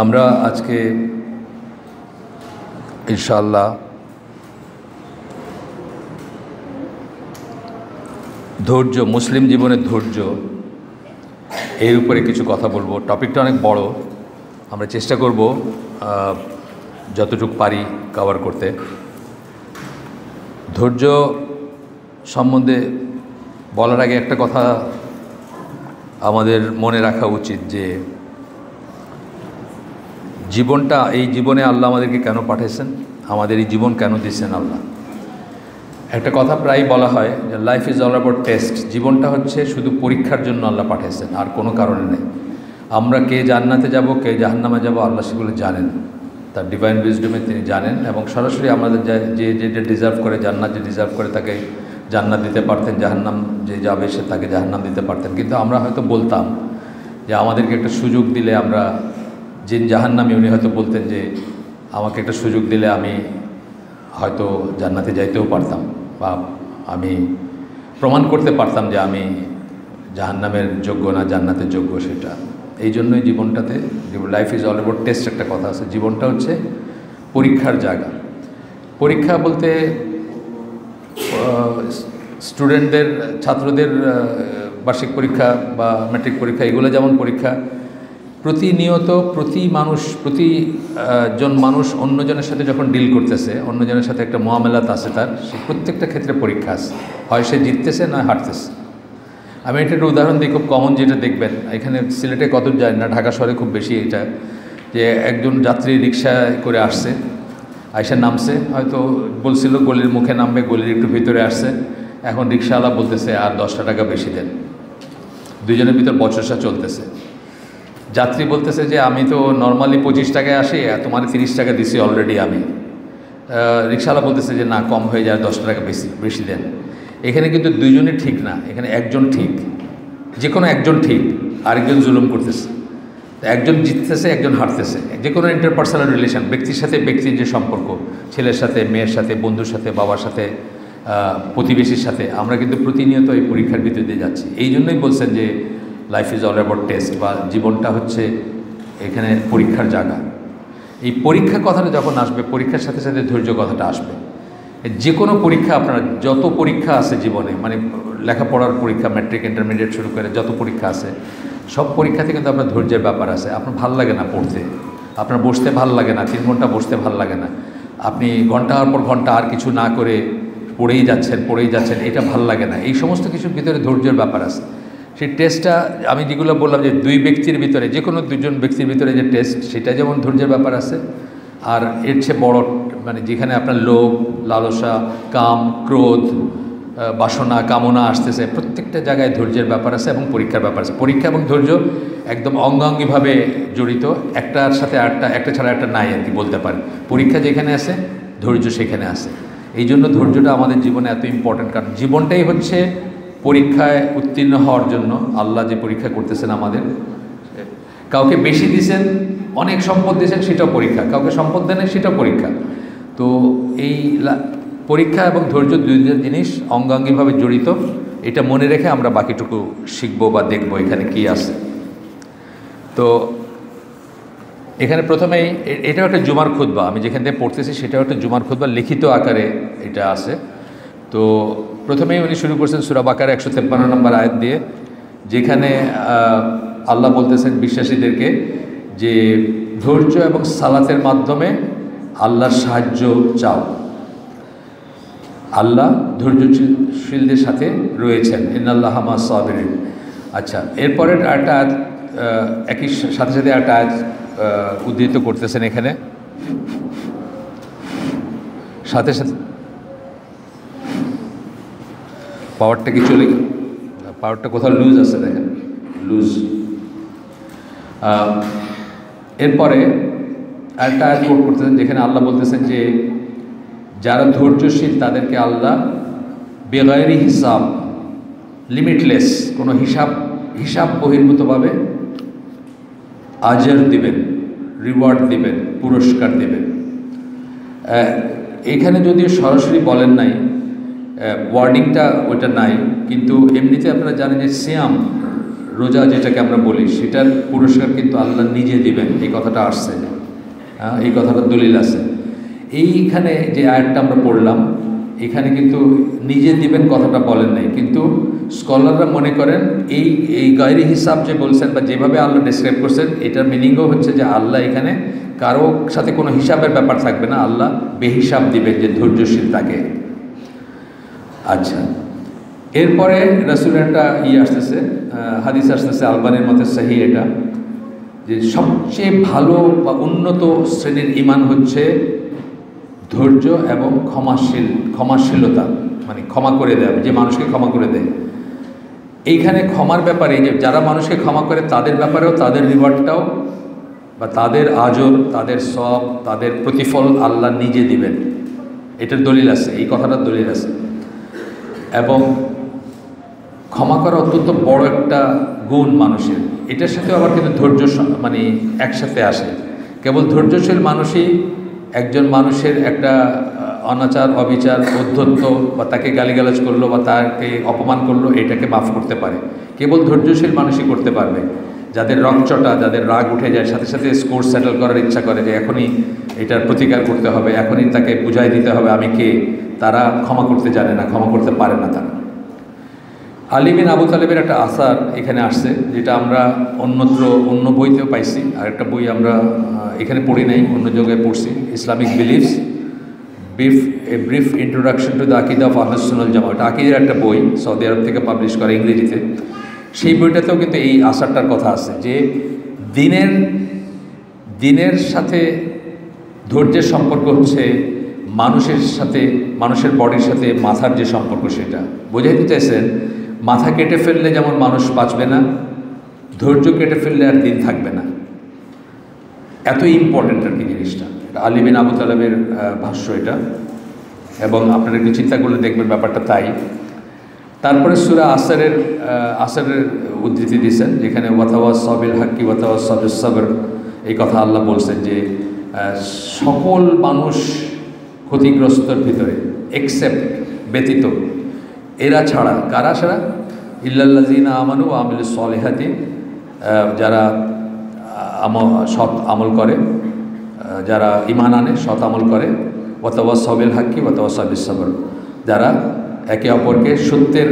আমরা আজকে ইনশাআল্লাহ ধৈর্য, মুসলিম জীবনের ধৈর্য এর উপরে কিছু কথা বলবো। টপিকটা অনেক বড়, আমরা চেষ্টা করব যতটুকু পারি কভার করতে। ধৈর্য সম্বন্ধে বলার আগে একটা কথা আমাদের মনে রাখা উচিত যে জীবনটা, এই জীবনে আল্লাহ আমাদেরকে কেন পাঠিয়েছেন, আমাদের এই জীবন কেন দিয়েছেন আল্লাহ। একটা কথা প্রায় বলা হয় যে life is all about test. জীবনটা হচ্ছে শুধু পরীক্ষার জন্য আল্লাহ পাঠিয়েছেন, আর কোনো কারণে নেই। আমরা কে জান্নাতে যাব, কে জাহান্নামে যাব, আল্লাহ সেগুলো জানেন, তার ডিভাইন উইজডমে তিনি জানেন। এবং সরাসরি আমাদের যে যেটা ডিজার্ভ করে, জান্নাত যে ডিজার্ভ করে তাকে জান্নাত দিতে পারতেন, জাহান্নাম যে যাবে সে তাকে জাহান্নাম দিতে পারতেন। কিন্তু আমরা হয়তো বলতাম যে আমাদেরকে একটা সুযোগ দিলে আমরা, যিনি জাহান্নামী উনি হয়তো বলতেন যে আমাকে একটা সুযোগ দিলে আমি হয়তো জান্নাতে যাইতেও পারতাম, বা আমি প্রমাণ করতে পারতাম যে আমি জাহান্নামের যোগ্য না জান্নাতের যোগ্য। সেটা এই জন্যই জীবনটাতে, life is all about test একটা কথা আছে। জীবনটা হচ্ছে পরীক্ষার জায়গা। পরীক্ষা বলতে স্টুডেন্টদের, ছাত্রদের বার্ষিক পরীক্ষা বা ম্যাট্রিক পরীক্ষা, এগুলো যেমন পরীক্ষা, প্রতিনিয়ত প্রতিজন মানুষ অন্যজনের সাথে যখন ডিল করতেছে, অন্যজনের সাথে একটা মুআমালাত আছে তার, সে প্রত্যেকটা ক্ষেত্রে পরীক্ষা আছে, হয় সে জিততেছে না হারতেছে। আমি এটা একটা উদাহরণ দিই, খুব কমন যেটা দেখবেন এখানে সিলেটে কত যায় না, ঢাকা শহরে খুব বেশি এটা, যে একজন যাত্রী রিক্সায় করে আসছে, আইসা নামছে, হয়তো বলছিল গলির মুখে নামবে, গলির একটু ভিতরে আসছে, এখন রিক্সাওয়ালা বলতেছে আর 10টা টাকা বেশি দেন। দুজনের ভিতর বচসা চলতেছে। যাত্রী বলতেছে যে আমি তো নর্মালি 25 টাকায় আসি, তোমার 30 টাকা দিছি অলরেডি আমি। রিক্সাওয়ালা বলতেছে যে না, কম হয়ে যায়, 10 টাকা বেশি দেন। এখানে কিন্তু দুইজনই ঠিক না, এখানে একজন ঠিক, যে কোনো একজন ঠিক, আরেকজন জুলুম করতেছে। একজন জিততেছে, একজন হারতেছে। যে কোনো ইন্টারপার্সোনাল রিলেশন, ব্যক্তির সাথে ব্যক্তির যে সম্পর্ক, ছেলের সাথে মেয়ের সাথে, বন্ধুর সাথে, বাবার সাথে, প্রতিবেশীর সাথে, আমরা কিন্তু প্রতিনিয়ত এই পরীক্ষার ভিতর দিয়ে যাচ্ছি। এই জন্যই বলছেন যে life is all about test, বা জীবনটা হচ্ছে এখানে পরীক্ষার জায়গা। এই পরীক্ষা কথাটা যখন আসবে, পরীক্ষার সাথে সাথে ধৈর্য কথাটা আসবে। যে কোনো পরীক্ষা, আপনার যত পরীক্ষা আছে জীবনে, মানে লেখাপড়ার পরীক্ষা, ম্যাট্রিক, ইন্টারমিডিয়েট শুরু করে যত পরীক্ষা আছে, সব পরীক্ষাতে কিন্তু আপনার ধৈর্যের ব্যাপার আছে। আপনার ভাল লাগে না পড়তে, আপনার বসতে ভাল লাগে না, 3 ঘন্টা বসতে ভাল লাগে না, আপনি ঘন্টার পর ঘন্টা আর কিছু না করে পড়েই যাচ্ছেন, এটা ভাল লাগে না। এই সমস্ত কিছুর ভিতরে ধৈর্যের ব্যাপার আছে। সেই টেস্টটা আমি যেগুলো বললাম যে দুই ব্যক্তির ভিতরে, যে কোনো দুজন ব্যক্তির ভিতরে যে টেস্ট, সেটা যেমন ধৈর্যের ব্যাপার আছে, আর এর চেয়ে বড়, মানে যেখানে আপনার লোভ, লালসা, কাম, ক্রোধ, বাসনা, কামনা আসতেছে, প্রত্যেকটা জায়গায় ধৈর্যের ব্যাপার আছে এবং পরীক্ষার ব্যাপার আছে। পরীক্ষা এবং ধৈর্য একদম অঙ্গাঙ্গিভাবে জড়িত, একটার সাথে একটা ছাড়া একটা নাই আর কি বলতে পারেন। পরীক্ষা যেখানে আছে, ধৈর্য সেখানে আছে। এই জন্য ধৈর্যটা আমাদের জীবনে এত ইম্পর্ট্যান্ট, কারণ জীবনটাই হচ্ছে পরীক্ষায় উত্তীর্ণ হওয়ার জন্য আল্লাহ যে পরীক্ষা করতেছেন আমাদের। কাউকে বেশি দিয়েছেন, অনেক সম্পদ দিয়েছেন, সেটাও পরীক্ষা। কাউকে সম্পদ দেন, সেটাও পরীক্ষা। তো এই পরীক্ষা এবং ধৈর্য দুইটা জিনিস অঙ্গাঙ্গিভাবে জড়িত। এটা মনে রেখে আমরা বাকিটুকু শিখব বা দেখব এখানে কি আছে। তো এখানে প্রথমেই, এটাও একটা জুমার খুতবা, আমি যেখান থেকে পড়তেছি সেটাও একটা জুমার খুতবা, লিখিত আকারে এটা আছে। তো প্রথমেই উনি শুরু করছেন সূরা বাকারা 153 নম্বর আয়াত দিয়ে, যেখানে আল্লাহ বলতেছেন বিশ্বাসীদেরকে যে ধৈর্য এবং সালাতের মাধ্যমে আল্লাহর সাহায্য চাও। আল্লাহ ধৈর্যশীলদের সাথে রয়েছেন, ইন্নাল্লাহা মা'আস সাবিরিন। আচ্ছা, এরপরে একটা আয়াত, একই সাথে সাথে একটা আয়াত উদ্ধৃত করতেছেন এখানে, সাথে সাথে পাওয়ারটা কি চলে গেল, পাওয়ারটা কোথাও লুজ আছে, দেখেন লুজ। এরপরে একটা আয়াত কোট করতেছেন যেখানে আল্লাহ বলতেছেন যে যারা ধৈর্যশীল তাদেরকে আল্লাহ বেগায়রি হিসাব, লিমিটলেস, কোনো হিসাব বহির্ভূতভাবে আজর দিবেন, রিওয়ার্ড দিবেন, পুরস্কার দিবেন। এখানে যদিও সরাসরি বলেন নাই, ওয়ার্ডিংটা ওইটা নাই, কিন্তু এমনিতে আপনারা জানেন যে সিয়াম, রোজা যেটাকে আমরা বলি সেটার পুরস্কার কিন্তু আল্লাহ নিজে দিবেন, এই কথাটা আসছে, এই কথাটা দলিল আছে। এইখানে যে আয়াতটা আমরা পড়লাম এখানে কিন্তু নিজে দিবেন কথাটা বলেন নাই, কিন্তু স্কলাররা মনে করেন এই গায়রি হিসাব যে বলছেন বা যেভাবে আল্লাহ ডিসক্রাইব করছেন এটার মিনিংও হচ্ছে যে আল্লাহ এখানে কারো সাথে কোনো হিসাবের ব্যাপার থাকবে না, আল্লাহ বেহিসাব দিবেন যে ধৈর্যশীল তাকে। আচ্ছা, এরপরে রাসূলের একটা আসতেছে, হাদিস আসতেছে, আলবানির মতে সহি এটা, যে সবচেয়ে ভালো বা উন্নত শ্রেণীর ঈমান হচ্ছে ধৈর্য এবং ক্ষমাশীলতা, মানে ক্ষমা করে দেয়, যে মানুষকে ক্ষমা করে দেয়। এইখানে ক্ষমার ব্যাপারে যে যারা মানুষকে ক্ষমা করে তাদের ব্যাপারেও তাদের রিওয়ার্ডটাও বা তাদের আজর, তাদের সব, তাদের প্রতিফল আল্লাহ নিজে দিবেন, এটার দলিল আছে, এই কথাটার দলিল আছে। এবং ক্ষমা করা অত্যন্ত বড় একটা গুণ মানুষের, এটার সাথে আবার কিন্তু ধৈর্য মানে একসাথে আসে। কেবল ধৈর্যশীল মানুষই একজন মানুষের একটা অনাচার, অবিচার, অধ্যত্ব বা তাকে গালিগালাজ করলো বা তাকে অপমান করলো এটাকে মাফ করতে পারে, কেবল ধৈর্যশীল মানুষই করতে পারবে। যাদের রংচটা, যাদের রাগ উঠে যায়, সাথে সাথে স্কোর সেটেল করার ইচ্ছা করে যে এখনই এটার প্রতিকার করতে হবে, এখনই তাকে বুঝাই দিতে হবে আমি কে, তারা ক্ষমা করতে জানে না, ক্ষমা করতে পারে না তারা। আলী বিন আবু তালেবের একটা আসার এখানে আসছে, যেটা আমরা অন্য বইতেও পাইছি, আর একটা বই আমরা এখানে পড়ি নাই, অন্য জায়গায় পড়ছি, Islamic believes a brief introduction to the আকিদা অফ আহলুস সুন্নাহ ওয়াল জামাআহ। এটা আকিদার একটা বই, সৌদি আরব থেকে পাবলিশ করা ইংরেজিতে। সেই বইটাতেও কিন্তু এই আসারটার কথা আছে যে দিনের সাথে ধৈর্যের সম্পর্ক হচ্ছে মানুষের সাথে, মানুষের বডির সাথে মাথার যে সম্পর্ক, সেটা বোঝাইতে চাইছেন। মাথা কেটে ফেললে যেমন মানুষ বাঁচবে না, ধৈর্য কেটে ফেললে আর দিন থাকবে না, এত ইম্পর্টেন্ট আর কি জিনিসটা। এটা আলী বিন আবু তালেবের ভাষ্য এটা, এবং আপনারা একটু চিন্তা করলে দেখবেন ব্যাপারটা তাই। তারপরে সূরা আসরের উদ্ধৃতি দিয়েছেন, যেখানে ওয়াতাওয়াসসাবিল হাক্কি ওয়াতাওয়াসসাবিস সবর, এই কথা আল্লাহ বলছেন যে সকল মানুষ ক্ষতিগ্রস্তর ভিতরে, এক্সেপ্ট ব্যতীত, এরা ছাড়া, কারা ছাড়া? ইল্লাল্লাযিনা আমানু ওয়া আমিলুস সলিহাতি, যারা সৎ আমল করে, যারা ঈমান আনে, সৎ আমল করে, ওয়াতাওয়াসসাবিল হাক্কি ওয়াতাওয়াসসাবিস সবর, যারা একে অপরকে সত্যের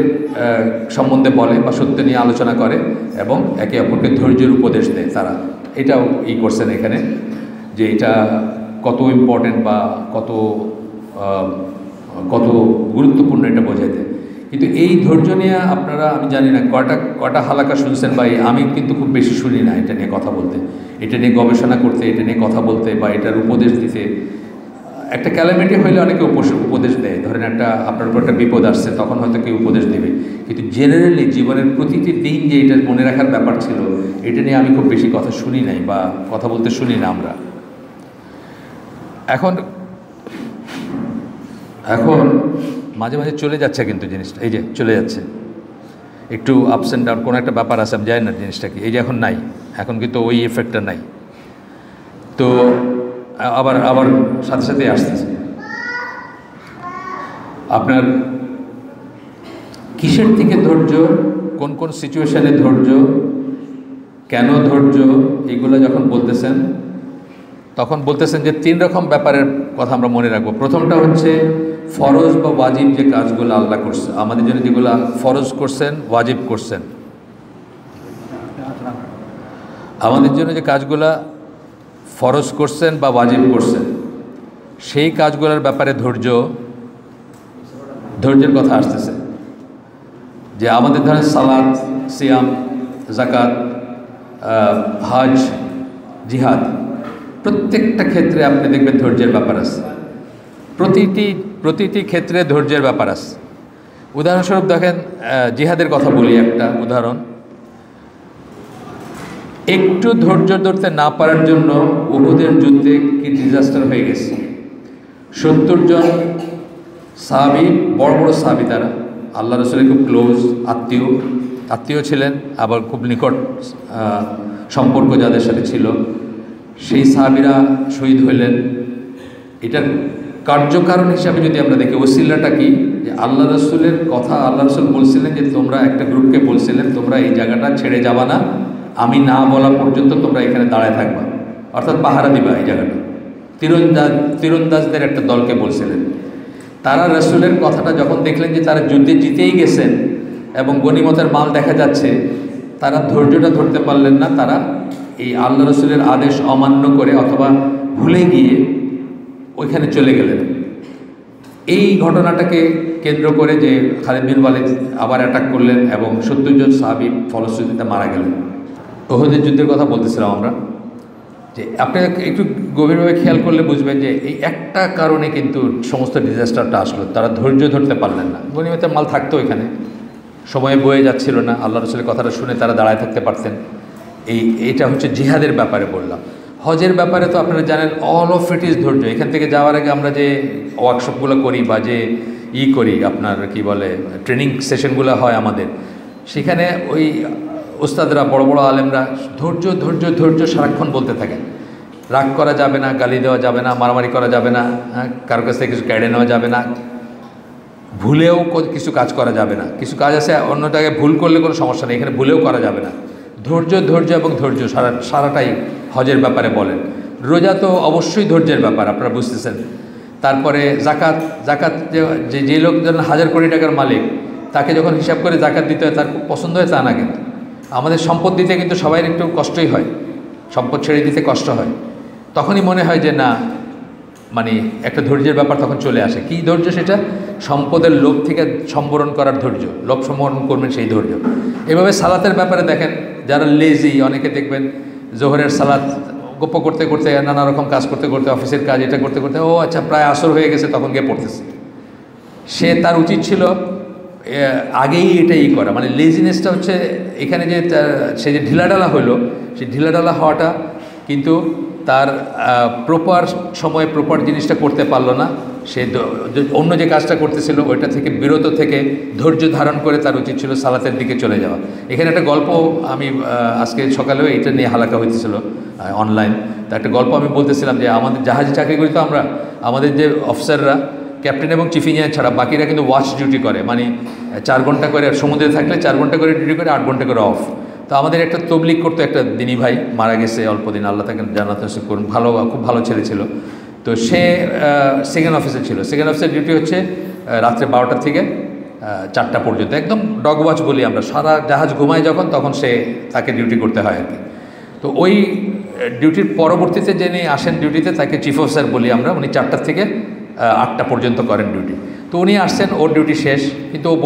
সম্বন্ধে বলে বা সত্য নিয়ে আলোচনা করে এবং একে অপরকে ধৈর্যের উপদেশ দেয়, তারা এটাও করছেন এখানে, যে এটা কত ইম্পর্টেন্ট বা কত গুরুত্বপূর্ণ এটা বোঝাই দেয়। কিন্তু এই ধৈর্য নিয়ে আপনারা, আমি জানি না কটা হালাকা শুনছেন, বা আমি কিন্তু খুব বেশি শুনি না এটা নিয়ে কথা বলতে, এটা নিয়ে গবেষণা করতে, এটা নিয়ে কথা বলতে বা এটার উপদেশ দিতে। একটা ক্যালামিটি হইলে অনেকে উপদেশ দেয়, ধরেন আপনার উপর একটা বিপদ আসছে, তখন হয়তো কেউ উপদেশ দেবে, কিন্তু জেনারেলি জীবনের প্রতিটি দিন যে এটা মনে রাখার ব্যাপার ছিল, এটা নিয়ে আমি খুব বেশি কথা শুনি নাই বা কথা বলতে শুনি না আমরা। এখন মাঝে মাঝে চলে যাচ্ছে কিন্তু জিনিসটা, এই যে চলে যাচ্ছে, একটু আপস অ্যান্ড ডাউন, কোনো একটা ব্যাপার আছে, আমি জানি না জিনিসটা কি, এই যে এখন নাই, এখন কিন্তু ওই এফেক্টটা নাই, তো আবার সাথে সাথে আসতেছে। আপনার কিসের থেকে ধৈর্য, কোন কোন সিচুয়েশানে ধৈর্য, কেন ধৈর্য, এগুলো যখন বলতেছেন তখন বলতেছেন যে 3 রকম ব্যাপারের কথা আমরা মনে রাখবো। প্রথমটা হচ্ছে ফরজ বা ওয়াজিব যে কাজগুলো আল্লাহ করছে আমাদের জন্য, যেগুলো ফরজ করছেন, ওয়াজিব করছেন, আমাদের জন্য যে কাজগুলা ফরজ করছেন বা ওয়াজিব করছেন, সেই কাজগুলোর ব্যাপারে ধৈর্যের কথা আসতেছে। যে আমাদের ধরেন সালাত, সিয়াম, যাকাত, হজ, জিহাদ, প্রত্যেকটা ক্ষেত্রে আপনি দেখবেন ধৈর্যের ব্যাপার আছে, প্রতিটি ক্ষেত্রে ধৈর্যের ব্যাপার আছে। উদাহরণস্বরূপ দেখেন, জিহাদের কথা বলি, একটা উদাহরণ, একটু ধৈর্য ধরতে না পারার জন্য উহুদের যুদ্ধে কি ডিজাস্টার হয়ে গেছে। 70 জন সাহাবী, বড় বড় সাহাবী, তারা আল্লাহ রাসূলের খুব ক্লোজ আত্মীয় ছিলেন, আবার খুব নিকট সম্পর্ক যাদের সাথে ছিল, সেই সাহাবীরা শহীদ হইলেন। এটার কার্যকারণ হিসাবে যদি আমরা দেখি, ওসিলাটা কি, যে আল্লাহ রসুলের কথা, আল্লাহ রসুল বলছিলেন যে তোমরা একটা গ্রুপকে বলছিলেন তোমরা এই জায়গাটা ছেড়ে যাবা না, আমি না বলা পর্যন্ত তোমরা এখানে দাঁড়ায় থাকবা, অর্থাৎ পাহারা দিবা এই জায়গাটা। তীরন্দাজদের একটা দলকে বলছিলেন। তারা রসুলের কথাটা যখন দেখলেন যে তারা যুদ্ধে জিতেই গেছেন এবং গনিমতের মাল দেখা যাচ্ছে, তারা ধৈর্যটা ধরতে পারলেন না। তারা এই আল্লাহ রসুলের আদেশ অমান্য করে অথবা ভুলে গিয়ে ওইখানে চলে গেলেন। এই ঘটনাটাকে কেন্দ্র করে যে খালিদ বিন ওয়ালিদ আবার অ্যাটাক করলেন এবং ৭০ জন সাহাবী ফলশ্রুতিতে মারা গেলেন। উহুদের যুদ্ধের কথা বলতেছিলাম আমরা, যে আপনি একটু গভীরভাবে খেয়াল করলে বুঝবেন যে এই একটা কারণে কিন্তু সমস্ত ডিজাস্টারটা আসলো। তারা ধৈর্য ধরতে পারলেন না। গনিমতের মাল থাকতো এখানে, সময় বয়ে যাচ্ছিল না, আল্লাহ রসুলের কথাটা শুনে তারা দাঁড়ায় থাকতে পারতেন। এইটা হচ্ছে জিহাদের ব্যাপারে বললাম। হজের ব্যাপারে তো আপনারা জানেন অল অফ ইট ইজ ধৈর্য। এখান থেকে যাওয়ার আগে আমরা যে ওয়ার্কশপগুলো করি বা যে করি আপনার কি বলে ট্রেনিং সেশনগুলো হয় আমাদের, সেখানে ওই ওস্তাদরা বড় বড় আলেমরা ধৈর্য ধৈর্য ধৈর্য সারাক্ষণ বলতে থাকেন। রাগ করা যাবে না, গালি দেওয়া যাবে না, মারামারি করা যাবে না, কারো কাছ থেকে কিছু কেড়ে নেওয়া যাবে না, ভুলেও কিছু কাজ করা যাবে না। কিছু কাজ আছে অন্য জায়গায় ভুল করলে কোনো সমস্যা নেই, এখানে ভুলেও করা যাবে না। ধৈর্য ধৈর্য এবং ধৈর্য সারাটাই হজের ব্যাপারে বলেন। রোজা তো অবশ্যই ধৈর্যের ব্যাপার, আপনারা বুঝতেছেন। তারপরে জাকাত যে লোকজন 1000 কোটি টাকার মালিক, তাকে যখন হিসাব করে জাকাত দিতে হয় তার খুব পছন্দ হয় তা না। কিন্তু আমাদের সম্পদ দিতে কিন্তু সবাই একটু কষ্টই হয়, সম্পদ ছেড়ে দিতে কষ্ট হয়। তখনই মনে হয় যে না, মানে একটা ধৈর্যের ব্যাপার তখন চলে আসে। কি ধৈর্য? সেটা সম্পদের লোভ থেকে সম্বরণ করার ধৈর্য, লোভ সম্বরণ করবেন সেই ধৈর্য। এভাবে সালাতের ব্যাপারে দেখেন, যারা লেজি, অনেকে দেখবেন জোহরের সালাত গপ্প করতে করতে, নানা রকম কাজ করতে করতে, অফিসের কাজ এটা করতে করতে, ও আচ্ছা প্রায় আসর হয়ে গেছে, তখন গিয়ে পড়তেছে। তার উচিত ছিল আগেই এটাই করা। মানে লেজিনেসটা হচ্ছে এখানে যে সে যে ঢিলাঢালা হলো, সেই ঢিলাঢালা হওয়াটা কিন্তু তার প্রপার সময়ে প্রপার জিনিসটা করতে পারলো না। সে অন্য যে কাজটা করতেছিল ওইটা থেকে বিরত থেকে ধৈর্য ধারণ করে তার উচিত ছিল সালাতের দিকে চলে যাওয়া। এখানে একটা গল্প আমি আজকে সকালেও এটা নিয়ে হালাকা হইতেছিল অনলাইন। তা একটা গল্প আমি বলতেছিলাম যে আমাদের জাহাজে চাকরি করি তো আমরা, আমাদের যে অফিসাররা, ক্যাপ্টেন এবং চিফ ইঞ্জিনিয়ার ছাড়া বাকিরা কিন্তু ওয়াচ ডিউটি করে। মানে 4 ঘন্টা করে সমুদ্রে থাকলে 4 ঘন্টা করে ডিউটি করে, 8 ঘন্টা করে অফ। তো আমাদের একটা তবলিগ করতো একটা দিনী ভাই, মারা গেছে অল্প দিন, আল্লাহ তাকে জান্নাত নসিব করুন, খুব ভালো ছেলে ছিল। তো সে সেকেন্ড অফিসে ছিল। সেকেন্ড অফিসের ডিউটি হচ্ছে রাত্রে 12টা থেকে 4টা পর্যন্ত, একদম ডগ ওয়াচ বলি আমরা। সারা জাহাজ ঘুমায় যখন, তখন তাকে ডিউটি করতে হয় আর কি। তো ওই ডিউটির পরবর্তীতে যিনি আসেন ডিউটিতে, তাকে চিফ অফিসার বলি আমরা। উনি 4টা থেকে 8টা পর্যন্ত করেন ডিউটি। তো উনি আসছেন, ওর ডিউটি শেষ, কিন্তু ও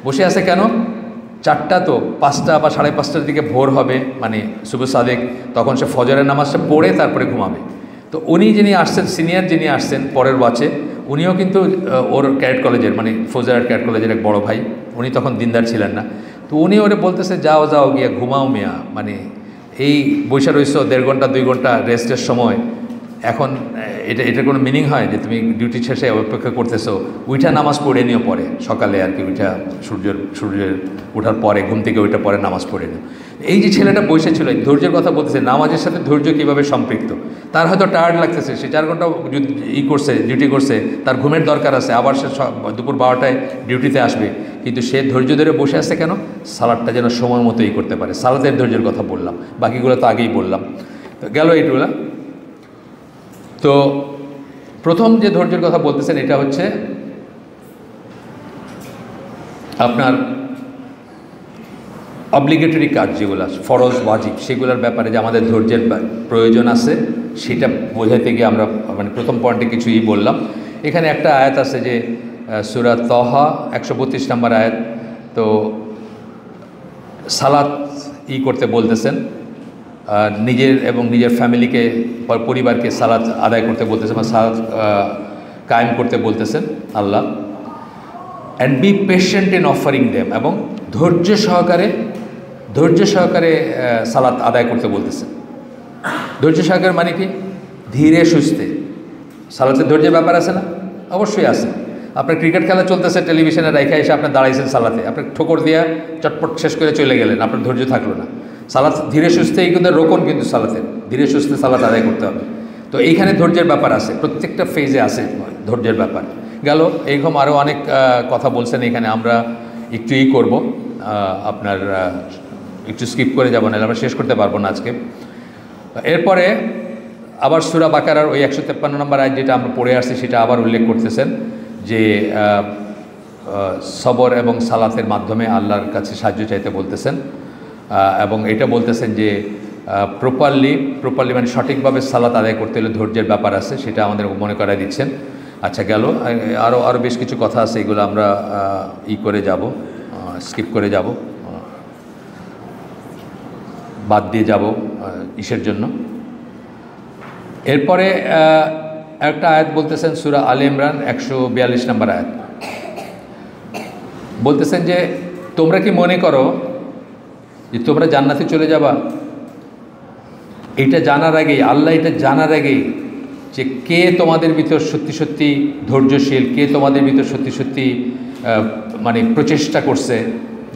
বসে আছে কেন? 4টা তো 5টা বা 5:30টার দিকে ভোর হবে, মানে সুবহ সাদেক, তখন সে ফজরের নামাজটা পড়ে তারপরে ঘুমাবে। তো উনি যিনি আসছেন, সিনিয়র যিনি আসছেন পরের ওয়াচে, উনিও কিন্তু ওর ক্যাডেট কলেজের, মানে ফৌজদার ক্যাডেট কলেজের এক বড় ভাই। উনি তখন দিনদার ছিলেন না। তো উনি ওরে বলতেছে, যাও গিয়া ঘুমাও মিয়া, মানে এই বৈশা রইছো 1.5 ঘন্টা 2 ঘন্টা রেস্টের সময়, এখন এটার কোনো মিনিং হয় যে তুমি ডিউটি শেষে অপেক্ষা করতেছো? উইঠা নামাজ পড়ে নিও পরে সকালে আর কি, উইঠা সূর্যের ওঠার পরে ঘুম থেকে ওইটা পরে নামাজ পড়ে নিও। এই যে ছেলেটা বসেছিল, ধৈর্যের কথা বলতেছে, নামাজের সাথে ধৈর্য কীভাবে সম্পৃক্ত। তার হয়তো টায়ার্ড লাগতেছে, সে 4 ঘন্টা ডিউটি করছে, তার ঘুমের দরকার আছে, আবার সে দুপুর 12টায় ডিউটিতে আসবে, কিন্তু সে ধৈর্য ধরে বসে আছে কেন? সালাদটা যেন সময় মতো করতে পারে। সালাদের ধৈর্যের কথা বললাম, বাকিগুলো তো আগেই বললাম। তো গেল এইগুলা। তো প্রথম যে ধৈর্যের কথা বলতেছেন, এটা হচ্ছে আপনার অব্লিগেটরি কাজ যেগুলো ফরজ ওয়াজিব, সেগুলোর ব্যাপারে যে আমাদের ধৈর্যের প্রয়োজন আছে, সেটা বোঝাইতে গিয়ে আমরা মানে প্রথম পয়েন্টে কিছুই বললাম। এখানে একটা আয়াত আছে যে সূরা তহা 132 নম্বর আয়াত। তো সালাত করতে বলতেছেন, নিজের এবং নিজের ফ্যামিলিকে, পরিবারকে সালাত আদায় করতে বলতেছেন বা সালাত কায়েম করতে বলতেছেন আল্লাহ। And be patient in offering them, এবং ধৈর্য সহকারে সালাত আদায় করতে বলতেছেন। ধৈর্য সহকারে মানে কি? ধীরে সুস্থে। সালাতের ধৈর্যের ব্যাপার আছে না? অবশ্যই আছে। আপনার ক্রিকেট খেলা চলতেছে, টেলিভিশনে রাইখা এসে আপনি দাঁড়াইছেন সালাতে, আপনি ঠোকর দিয়া চটপট শেষ করে চলে গেলেন, আপনার ধৈর্য থাকলো না। সালাত ধীরে সুস্থে, এই কিন্তু রোকন, কিন্তু সালাতের ধীরে সুস্থে সালাত আদায় করতে হবে। তো এইখানে ধৈর্যের ব্যাপার আছে, প্রত্যেকটা ফেজে আছে ধৈর্যের ব্যাপার। গেল এইরকম আরও অনেক কথা বলছেন এখানে, আমরা একটু করব, আপনার একটু স্কিপ করে যাব, না আমরা শেষ করতে পারবো না আজকে। এরপরে আবার সূরা বাকারার ওই 153 নম্বর আয়াত যেটা আমরা পড়ে আসছি সেটা আবার উল্লেখ করতেছেন যে সবর এবং সালাতের মাধ্যমে আল্লাহর কাছে সাহায্য চাইতে বলতেছেন, এবং এটা বলতেছেন যে প্রপারলি মানে সঠিকভাবে সালাত আদায় করতে হলে ধৈর্যের ব্যাপার আছে, সেটা আমাদের মনে করায় দিচ্ছেন। আচ্ছা, গেল আরও বেশ কিছু কথা আছে, এগুলো আমরা করে যাব, স্কিপ করে যাব, বাদ দিয়ে যাব ইসের জন্য। এরপরে একটা আয়াত বলতেছেন সূরা আলে ইমরান 142 নম্বর আয়াত, বলতেছেন যে তোমরা কি মনে করো যে তোমরা জান্নাতে চলে যাবা? এটা জানার আগেই, আল্লাহ এটা জানার আগেই যে কে তোমাদের ভিতর সত্যি সত্যি ধৈর্যশীল, কে তোমাদের ভিতর সত্যি সত্যি মানে প্রচেষ্টা করছে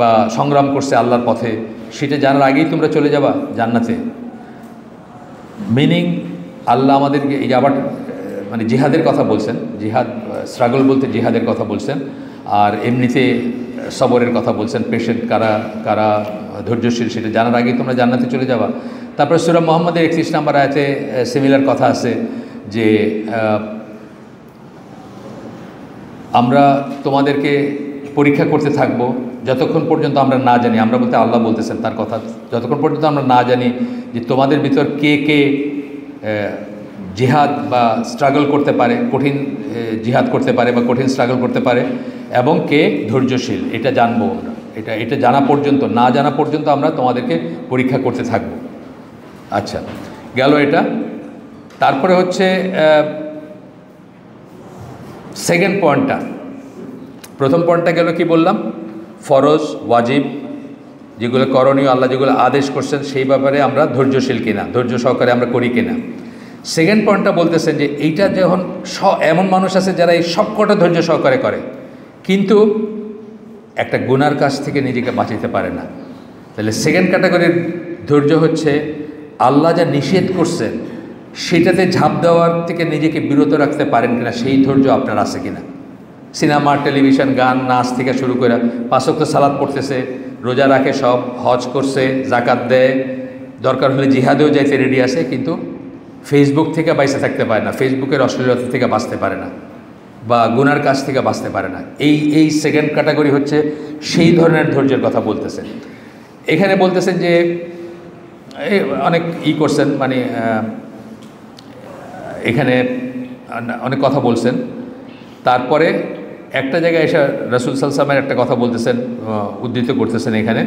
বা সংগ্রাম করছে আল্লাহর পথে, সেটা জানার আগেই তোমরা চলে যাবা জান্নাতে। মিনিং আল্লাহ আমাদেরকে এই আবার মানে জিহাদের কথা বলছেন, জিহাদ স্ট্রাগল বলতে জিহাদের কথা বলছেন, আর এমনিতে সবরের কথা বলছেন, পেশেন্ট কারা কারা ধৈর্যশীল সেটা জানার আগেই তোমরা জান্নাতে চলে যাবা। তারপরে সূরা মুহাম্মদের 31 নম্বর আয়াতে সিমিলার কথা আছে যে আমরা তোমাদেরকে পরীক্ষা করতে থাকব যতক্ষণ পর্যন্ত আমরা না জানি, আমরা বলতে আল্লাহ বলতেছেন তার কথা, যতক্ষণ পর্যন্ত আমরা না জানি যে তোমাদের ভিতর কে কে জিহাদ বা স্ট্রাগল করতে পারে, কঠিন জিহাদ করতে পারে বা কঠিন স্ট্রাগল করতে পারে, এবং কে ধৈর্যশীল, এটা জানবো আমরা। এটা জানা পর্যন্ত, না জানা পর্যন্ত আমরা তোমাদেরকে পরীক্ষা করতে থাকব। আচ্ছা, গেল এটা। তারপরে হচ্ছে সেকেন্ড পয়েন্টটা, প্রথম পয়েন্টটা গেল কি বললাম, ফরজ ওয়াজিব যেগুলো করণীয়, আল্লাহ যেগুলো আদেশ করছেন সেই ব্যাপারে আমরা ধৈর্যশীল কিনা, ধৈর্য সহকারে আমরা করি কিনা। সেকেন্ড পয়েন্টটা বলতেছেন যে এইটা যখন এমন মানুষ আছে যারা এই সব কটা ধৈর্য সহকারে করে কিন্তু একটা গুনার কাছ থেকে নিজেকে বাঁচাতে পারে না, তাহলে সেকেন্ড ক্যাটাগরির ধৈর্য হচ্ছে আল্লাহ যা নিষেধ করছেন সেটাতে ঝাঁপ দেওয়ার থেকে নিজেকে বিরত রাখতে পারেন কিনা, সেই ধৈর্য আপনার আছে কিনা। সিনেমা, টেলিভিশন, গান, নাচ থেকে শুরু করে 5 ওয়াক্ত সালাত পড়তেছে, রোজা রাখে, সব হজ করছে, জাকাত দেয়, দরকার হলে জিহাদেও যাইতে রেডি আছে, কিন্তু ফেসবুক থেকে বাইসে থাকতে পারে না, ফেসবুকের অশ্লীলতা থেকে বাঁচতে পারে না, বা গুনার কাছ থেকে বাঁচতে পারে না। এই সেকেন্ড ক্যাটাগরি হচ্ছে সেই ধরনের ধৈর্যের কথা বলতেছেন। এখানে বলতেছেন যে অনেক করছেন, মানে এখানে অনেক কথা বলছেন। তারপরে একটা জায়গায় এসে রাসূল সাল্লাল্লাহু আলাইহি ওয়াসাল্লামের একটা কথা বলতেছেন, উদ্ধৃত করতেছেন এখানে,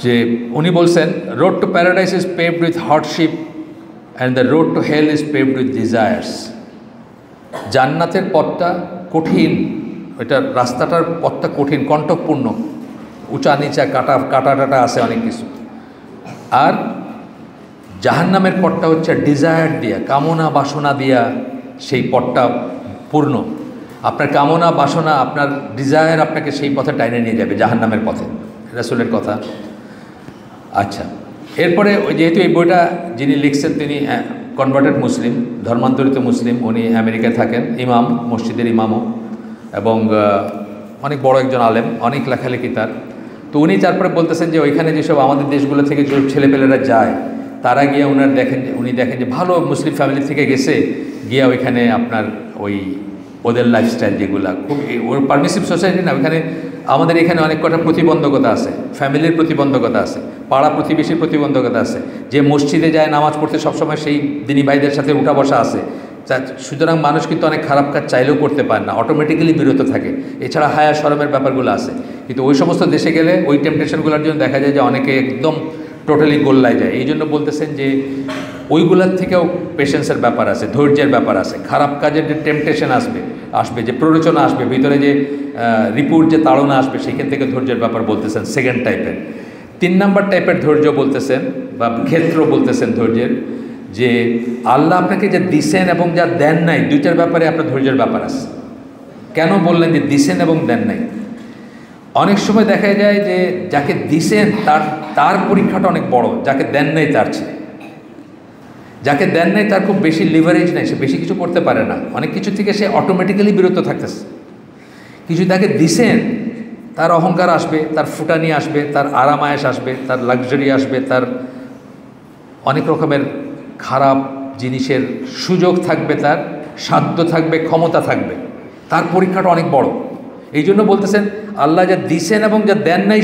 যে উনি বলছেন road to paradise is paved with hardship and the road to hell is paved with desires. জান্নাতের পথটা কঠিন, ওইটার রাস্তাটার পথটা কঠিন, কণ্টকপূর্ণ, উঁচা নিচা, কাটা আছে অনেক কিছু। আর জাহান্নামের পথটা হচ্ছে ডিজায়ার দিয়া, কামনা বাসনা দিয়া সেই পথটা পূর্ণ। আপনার কামনা বাসনা, আপনার ডিজায়ার আপনাকে সেই পথে টাইনে নিয়ে যাবে, জাহান্নামের পথে, রাসূলের কথা। আচ্ছা, এরপরে যেহেতু এই বইটা যিনি লিখছেন তিনি কনভার্টেড মুসলিম, ধর্মান্তরিত মুসলিম, উনি আমেরিকায় থাকেন, ইমাম, মসজিদের ইমামও, এবং অনেক বড় একজন আলেম, অনেক লেখালেখি তার। তো উনি তারপরে বলতেছেন যে ওইখানে যেসব আমাদের দেশগুলো থেকে যে ছেলেপেলেরা যায় তারা গিয়ে উনি দেখেন যে ভালো মুসলিম ফ্যামিলি থেকে গেছে, গিয়ে ওইখানে আপনার ওদের লাইফস্টাইল যেগুলো খুব ওর পারমিসিভ সোসাইটি না, ওইখানে আমাদের এখানে অনেক কটা প্রতিবন্ধকতা আছে, ফ্যামিলির প্রতিবন্ধকতা আছে, পাড়া প্রতিবেশীর প্রতিবন্ধকতা আছে, যে মসজিদে যায় নামাজ পড়তে সবসময় সেই দিনী ভাইদের সাথে উঠা বসা আছে। সুতরাং মানুষ কিন্তু অনেক খারাপ কাজ চাইলেও করতে পারে না, অটোমেটিক্যালি বিরত থাকে। এছাড়া হায়া শরমের ব্যাপারগুলো আছে, কিন্তু ওই সমস্ত দেশে গেলে ওই টেম্পটেশনগুলোর জন্য দেখা যায় যে অনেকে একদম টোটালি গোল্লায় যায়। এই জন্য বলতেছেন যে ওইগুলোর থেকেও পেশেন্সের ব্যাপার আছে, ধৈর্যের ব্যাপার আছে। খারাপ কাজের যে টেম্পটেশন আসবে যে প্ররোচনা আসবে, ভিতরে যে রিপোর্ট যে তাড়না আসবে, সেখান থেকে ধৈর্যের ব্যাপার বলতেছেন সেকেন্ড টাইপের। 3 নম্বর টাইপের ধৈর্য বলতেছেন বা ক্ষেত্র বলতেছেন ধৈর্যের, যে আল্লাহ আপনাকে যা দিছেন এবং যা দেন নাই, দুইটার ব্যাপারে আপনার ধৈর্যের ব্যাপার আছে। কেন বললেন যে দিছেন এবং দেন নাই? অনেক সময় দেখা যায় যে যাকে দিছেন তার পরীক্ষাটা অনেক বড়, যাকে দেন নাই তার চেয়ে। যাকে দেন নাই তার খুব বেশি লিভারেজ নেই, সে বেশি কিছু করতে পারে না, অনেক কিছু থেকে সে অটোমেটিক্যালি বিরত থাকতেছে। কিছু তাকে দিছেন, তার অহংকার আসবে, তার ফুটানি আসবে, তার আরামায়েশ আসবে, তার লাক্সারি আসবে, তার অনেক রকমের খারাপ জিনিসের সুযোগ থাকবে, তার সাধ্য থাকবে, ক্ষমতা থাকবে, তার পরীক্ষাটা অনেক বড়। এই জন্য বলতেছেন আল্লাহ যা দিছেন এবং যা দেন নাই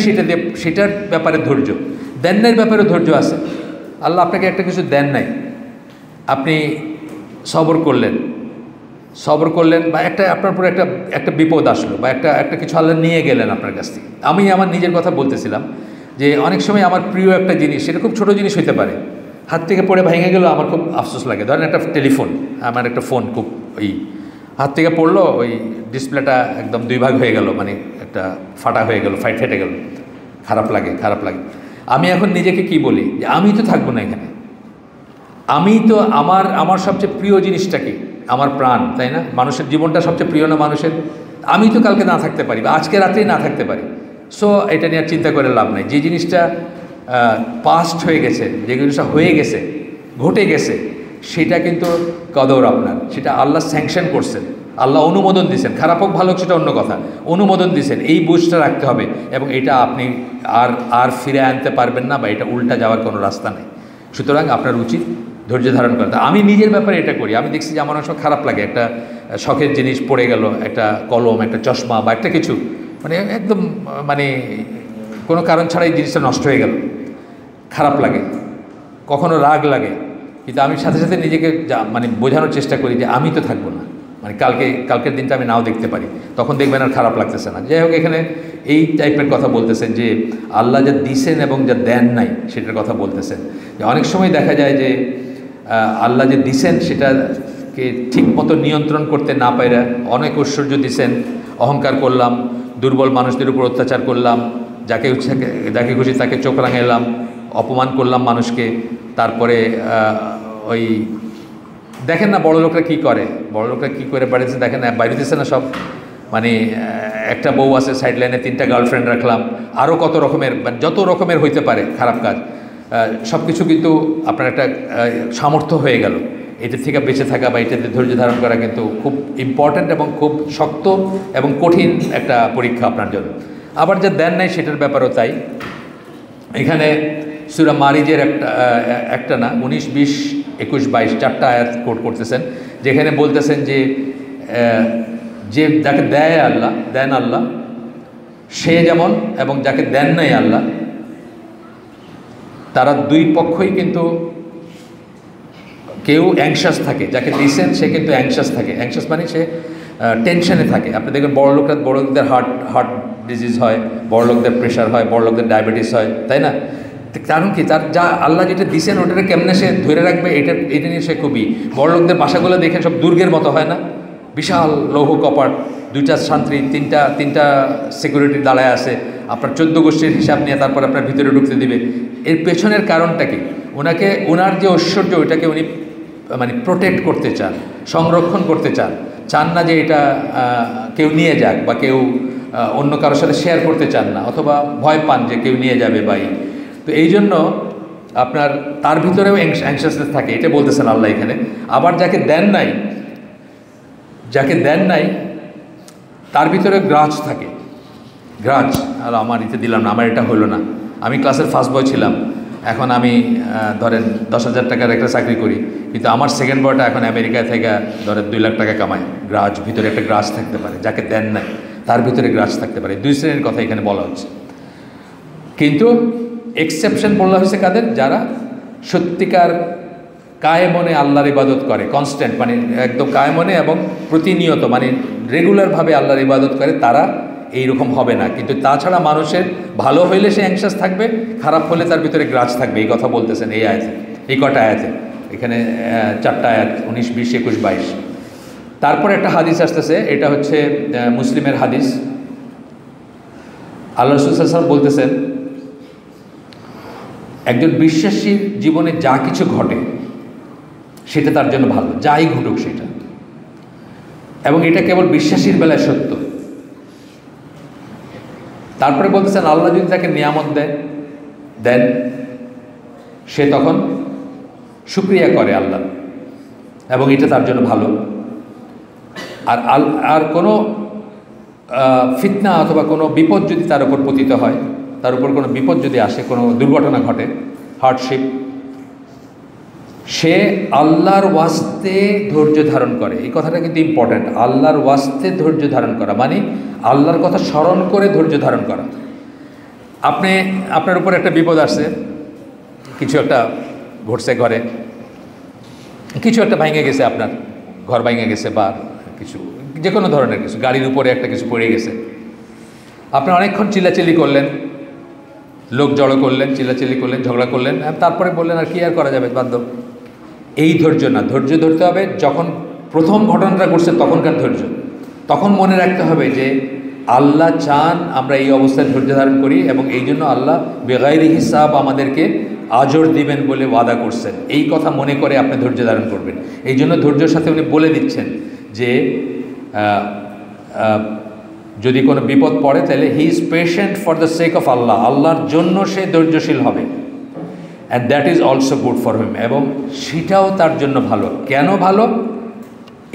সেটার ব্যাপারে ধৈর্য, দেন নাইয়ের ব্যাপারে ধৈর্য আছে। আল্লাহ আপনাকে একটা কিছু দেন নাই, আপনি সবর করলেন বা আপনার উপরে একটা বিপদ আসলো বা একটা কিছু আল্লাহ নিয়ে গেলেন আপনার কাছ থেকে। আমি আমার নিজের কথা বলতেছিলাম যে অনেক সময় আমার প্রিয় একটা জিনিস, সেটা খুব ছোটো জিনিস হইতে পারে, হাত থেকে পড়ে ভেঙে গেল, আমার খুব আফসোস লাগে। ধরেন একটা টেলিফোন, আমার একটা ফোন খুব হাত থেকে পড়লো, ওই ডিসপ্লেটা একদম 2 ভাগ হয়ে গেল, মানে একটা ফাটা হয়ে গেল, ফেটে গেল, খারাপ লাগে। আমি এখন নিজেকে কি বলি যে আমি তো থাকবো না এখানে, আমি তো আমার সবচেয়ে প্রিয় জিনিসটা কি, আমার প্রাণ, তাই না? মানুষের জীবনটা সবচেয়ে প্রিয় না মানুষের? আমি তো কালকে না থাকতে পারি বা আজকে রাতেই না থাকতে পারি। সো এটা নিয়ে আর চিন্তা করে লাভ নেই। যে জিনিসটা পাস্ট হয়ে গেছে, যে জিনিসটা হয়ে গেছে, ঘটে গেছে, সেটা কিন্তু কদর আপনার, সেটা আল্লাহ স্যাংশন করছেন, আল্লাহ অনুমোদন দিয়েছেন। খারাপ হোক ভালো হোক সেটা অন্য কথা, অনুমোদন দিয়েছেন, এই বুঝটা রাখতে হবে এবং এটা আপনি আর ফিরে আনতে পারবেন না বা এটা উল্টা যাওয়ার কোনো রাস্তা নেই। সুতরাং আপনার উচিত ধৈর্য ধারণ করতে। আমি নিজের ব্যাপারে এটা করি। আমি দেখছি যে আমার অনেক সময় খারাপ লাগে, একটা শখের জিনিস পড়ে গেল, একটা কলম, একটা চশমা বা একটা কিছু, মানে একদম মানে কোনো কারণ ছাড়াই জিনিসটা নষ্ট হয়ে গেল, খারাপ লাগে, কখনো রাগ লাগে, কিন্তু আমি সাথে সাথে নিজেকে মানে বোঝানোর চেষ্টা করি যে আমি তো থাকবো না, মানে কালকের দিনটা আমি নাও দেখতে পারি, তখন দেখবেন আর খারাপ লাগতেছে না। যাই হোক, এখানে এই টাইপের কথা বলতেছেন যে আল্লাহ যা দিছেন এবং যা দেন নাই সেটার কথা বলতেছেন। যে অনেক সময় দেখা যায় যে আল্লাহ যে দিছেন সেটাকে ঠিক মতো নিয়ন্ত্রণ করতে না পাইরা অনেক ঐশ্বর্য দিছেন, অহংকার করলাম, দুর্বল মানুষদের উপর অত্যাচার করলাম, যাকে খুশি তাকে চোখ রাঙাইলাম, অপমান করলাম মানুষকে। তারপরে ওই দেখেন না বড় লোকরা কী করে বাড়িতে, দেখেন না বাড়িতেছে না সব, মানে একটা বউ আছে, সাইড লাইনে 3টা গার্লফ্রেন্ড রাখলাম, আরও কত রকমের, যত রকমের হইতে পারে খারাপ কাজ, সব কিছু কিন্তু আপনার একটা সামর্থ্য হয়ে গেল। এটার থেকে বেঁচে থাকা বা এটাতে ধৈর্য ধারণ করা কিন্তু খুব ইম্পর্ট্যান্ট এবং খুব শক্ত এবং কঠিন একটা পরীক্ষা আপনার জন্য। আবার যা দেন নাই সেটার ব্যাপারও তাই। এখানে সূরা মারিজের একটা না 19, 20, 21, 22 4টা আয়াত কোট করতেছেন, যেখানে বলতেছেন যে যাকে দেন আল্লাহ সে যেমন, এবং যাকে দেন নাই আল্লাহ, তারা দুই পক্ষই কিন্তু কেউ অ্যাংশাস থাকে। যাকে দিয়েছেন সে কিন্তু অ্যাংশাস থাকে, অ্যাংশাস মানে সে টেনশনে থাকে। আপনি দেখবেন বড় লোকদের হার্ট ডিজিজ হয়, বড় লোকদের প্রেশার হয়, বড় লোকদের ডায়াবেটিস হয়, তাই না? কারণ কি, তার যা আল্লাহ যেটা দিয়েছেন ওটাকে কেমনে সে ধরে রাখবে, এটা নিয়ে সে খুবই। বড় লোকদের বাসাগুলো দেখেন সব দুর্গের মতো হয় না, বিশাল লৌহ কপাট, 2টা শান্তি, 3টা সিকিউরিটি দাঁড়ায় আছে, আপনার 14 গোষ্ঠীর হিসাব নিয়ে তারপর আপনার ভিতরে ঢুকতে দিবে। এর পেছনের কারণটা কি? ওনার যে ঐশ্বর্য ওইটাকে উনি মানে প্রোটেক্ট করতে চান, সংরক্ষণ করতে চান না যে এটা কেউ নিয়ে যাক, বা কেউ অন্য কারোর সাথে শেয়ার করতে চান না, অথবা ভয় পান যে কেউ নিয়ে যাবে বাই। তো এই জন্য আপনার তার ভিতরেও অ্যাংশাসনেস থাকে, এটা বলতেছেন আল্লাহ এখানে। আবার যাকে দেন নাই তার ভিতরে গ্রাজ থাকে, গ্রাজ, আর আমার দিলাম না, আমার এটা হলো না, আমি ক্লাসের ফার্স্ট বয় ছিলাম, এখন আমি ধরেন 10,000 টাকার একটা চাকরি করি, কিন্তু আমার সেকেন্ড বয়টা এখন আমেরিকায় থেকে ধরেন 2 লাখ টাকা কামায়। গ্রাজ, ভিতরে একটা গ্রাজ থাকতে পারে। যাকে দেন নাই তার ভিতরে গ্রাজ থাকতে পারে। 2 শ্রেণীর কথা এখানে বলা হচ্ছে, কিন্তু এক্সেপশন বলা হয়েছে কাদের? যারা সত্যিকার কায়ে মনে আল্লাহর ইবাদত করে, কনস্ট্যান্ট, মানে একদম কায়ে মনে এবং প্রতিনিয়ত, মানে রেগুলারভাবে আল্লাহর ইবাদত করে, তারা এইরকম হবে না। কিন্তু তাছাড়া মানুষের ভালো হইলে সে অ্যাংশাস থাকবে, খারাপ হলে তার ভিতরে গ্রাজ থাকবে। এই কথা বলতেছেন এই আয়াতে, এই কটা আয়াতে, এখানে 4টা আয়াত 19, 20, 21, 22। তারপরে একটা হাদিস আসতেছে, এটা হচ্ছে মুসলিমের হাদিস। আল্লাহ রাসূল সাল্লাল্লাহু আলাইহি ওয়াসাল্লাম বলতেছেন, একজন বিশ্বাসীর জীবনে যা কিছু ঘটে সেটা তার জন্য ভালো, যাই ঘটুক সেটা, এবং এটা কেবল বিশ্বাসীর বেলায় সত্য। তারপরে বলতেছেন, আল্লাহ যদি তাকে নিয়ামত দেন সে তখন শুকরিয়া করে আল্লাহ, এবং এটা তার জন্য ভালো। আর কোনো ফিতনা অথবা কোনো বিপদ যদি তার উপর পতিত হয়, তার উপর কোনো বিপদ যদি আসে, কোনো দুর্ঘটনা ঘটে, হার্ডশিপ, সে আল্লাহর ওয়াস্তে ধৈর্য ধারণ করে। এই কথাটা কিন্তু ইম্পর্ট্যান্ট। আল্লাহর ওয়াস্তে ধৈর্য ধারণ করা মানে আল্লাহর কথা স্মরণ করে ধৈর্য ধারণ করা। আপনার উপর একটা বিপদ আসছে, কিছু একটা ঘটছে, ঘরে কিছু একটা ভেঙে গেছে, আপনার ঘর ভেঙে গেছে বা কিছু যে কোনো ধরনের কিছু, গাড়ির উপরে একটা কিছু পড়ে গেছে। আপনি অনেকক্ষণ চিল্লাচিল্লি করলেন, লোক জড়ো করলেন, চিল্লাচিল্লি করলেন, ঝগড়া করলেন, তারপরে বললেন আর কি আর করা যাবে, বাধ্য। এই ধৈর্য না, ধৈর্য ধরতে হবে যখন প্রথম ঘটনাটা ঘটছে তখনকার ধৈর্য। তখন মনে রাখতে হবে যে আল্লাহ চান আমরা এই অবস্থায় ধৈর্য ধারণ করি, এবং এই জন্য আল্লাহ বেগাইরি হিসাব আমাদেরকে আজর দিবেন বলে ওয়াদা করছেন। এই কথা মনে করে আপনি ধৈর্য ধারণ করবেন। এই জন্য ধৈর্যের সাথে উনি বলে দিচ্ছেন যে যদি কোনো বিপদ পড়ে তাহলে he is patient for the sake of Allah, আল্লাহর জন্য সে ধৈর্যশীল হবে, and that is also good for him, এবং সেটাও তার জন্য ভালো। কেন ভালো?